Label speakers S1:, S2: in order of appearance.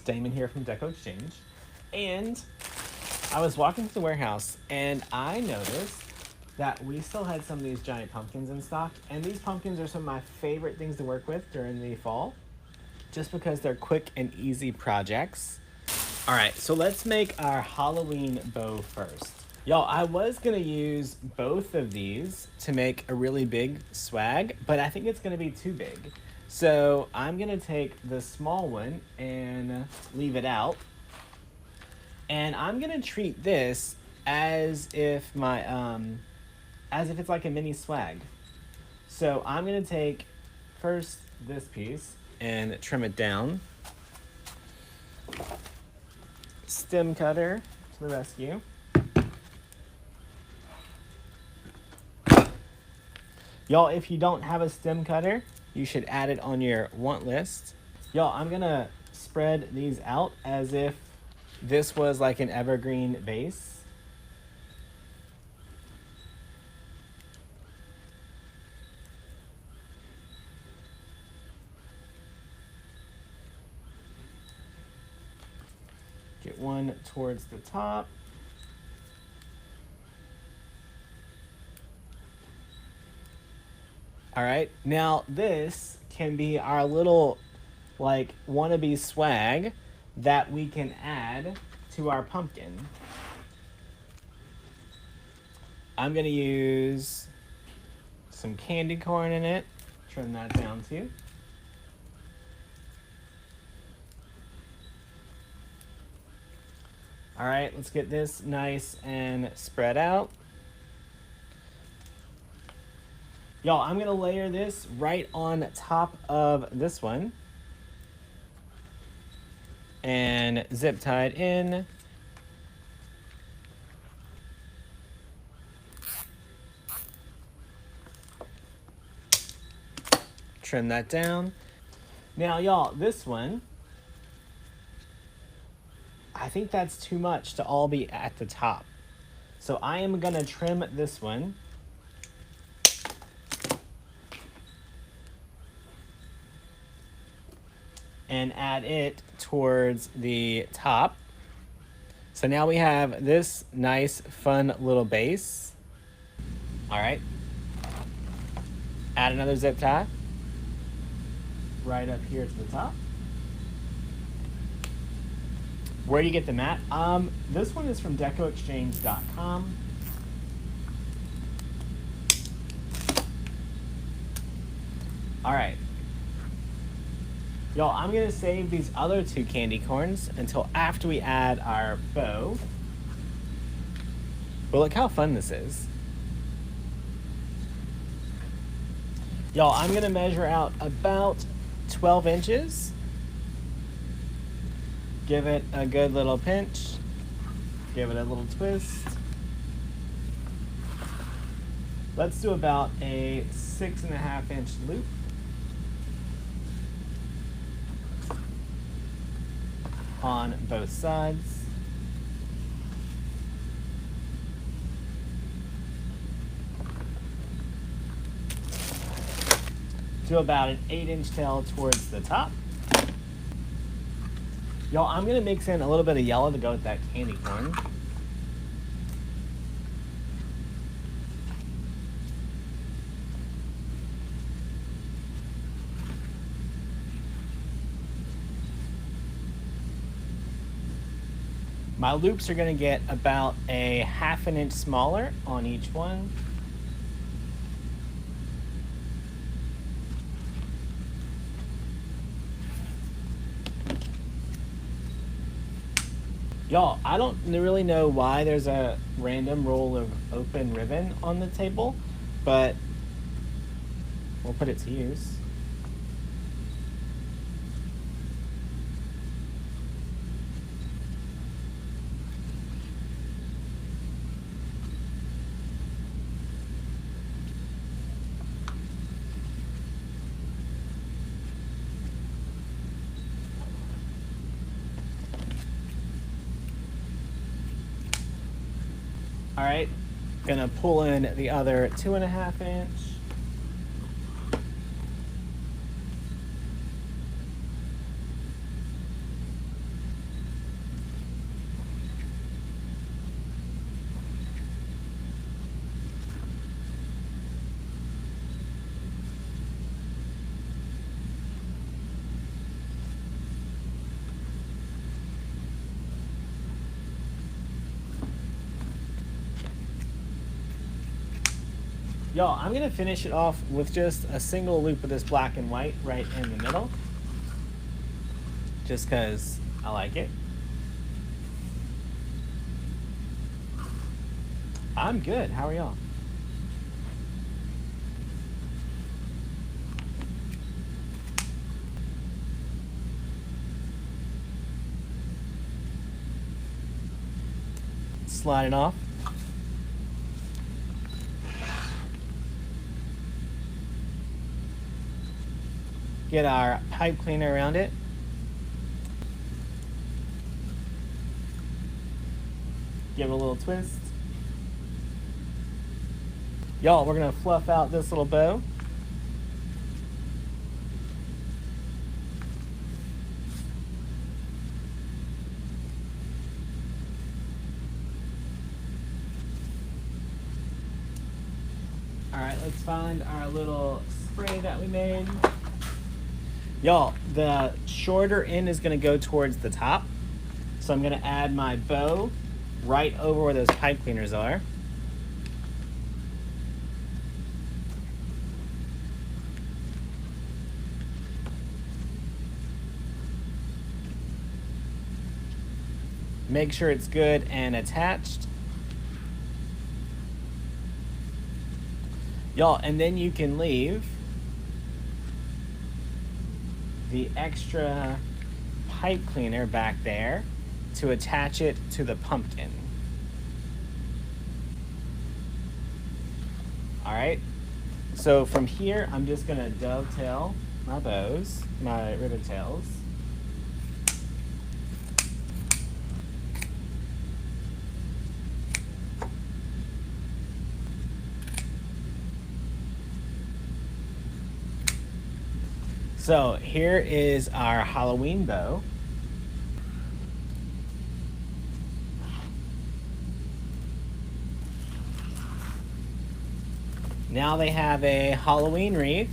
S1: Damon here from Deco Exchange, and I was walking to the warehouse and I noticed that we still had some of these giant pumpkins in stock, and these pumpkins are some of my favorite things to work with during the fall, just because they're quick and easy projects. All right, so let's make our Halloween bow first. Y'all, I was gonna use both of these to make a really big swag, but I think it's gonna be too big. So I'm gonna take the small one and leave it out. And I'm gonna treat this as if it's like a mini swag. So I'm gonna take first this piece and trim it down. Stem cutter to the rescue. Y'all, if you don't have a stem cutter, you should add it on your want list. Y'all, I'm gonna spread these out as if this was like an evergreen base. Get one towards the top. All right, now this can be our little like wannabe swag that we can add to our pumpkin. I'm gonna use some candy corn in it. Trim that down too. All right, let's get this nice and spread out. Y'all, I'm gonna layer this right on top of this one and zip tie it in. Trim that down. Now, y'all, this one, I think that's too much to all be at the top. So I am gonna trim this one. And add it towards the top. So now we have this nice, fun little base. All right. Add another zip tie right up here to the top. Where do you get the mat? This one is from decoexchange.com. All right. Y'all, I'm gonna save these other two candy corns until after we add our bow. But look how fun this is. Y'all, I'm gonna measure out about 12 inches. Give it a good little pinch. Give it a little twist. Let's do about a 6.5 inch loop. On both sides. Do about an 8-inch tail towards the top. Y'all, I'm gonna mix in a little bit of yellow to go with that candy corn. My loops are gonna get about a 1/2 inch smaller on each one. Y'all, I don't really know why there's a random roll of open ribbon on the table, but we'll put it to use. All right, gonna pull in the other 2.5 inch. Y'all, I'm gonna finish it off with just a single loop of this black and white right in the middle. Just cause I like it. I'm good, how are y'all? Slide it off. Get our pipe cleaner around it. Give it a little twist. Y'all, we're gonna fluff out this little bow. All right, let's find our little spray that we made. Y'all, the shorter end is gonna go towards the top. So I'm gonna add my bow right over where those pipe cleaners are. Make sure it's good and attached. Y'all, and then you can leave the extra pipe cleaner back there to attach it to the pumpkin. All right, so from here, I'm just gonna dovetail my bows, my ribbon tails. So here is our Halloween bow. Now they have a Halloween wreath.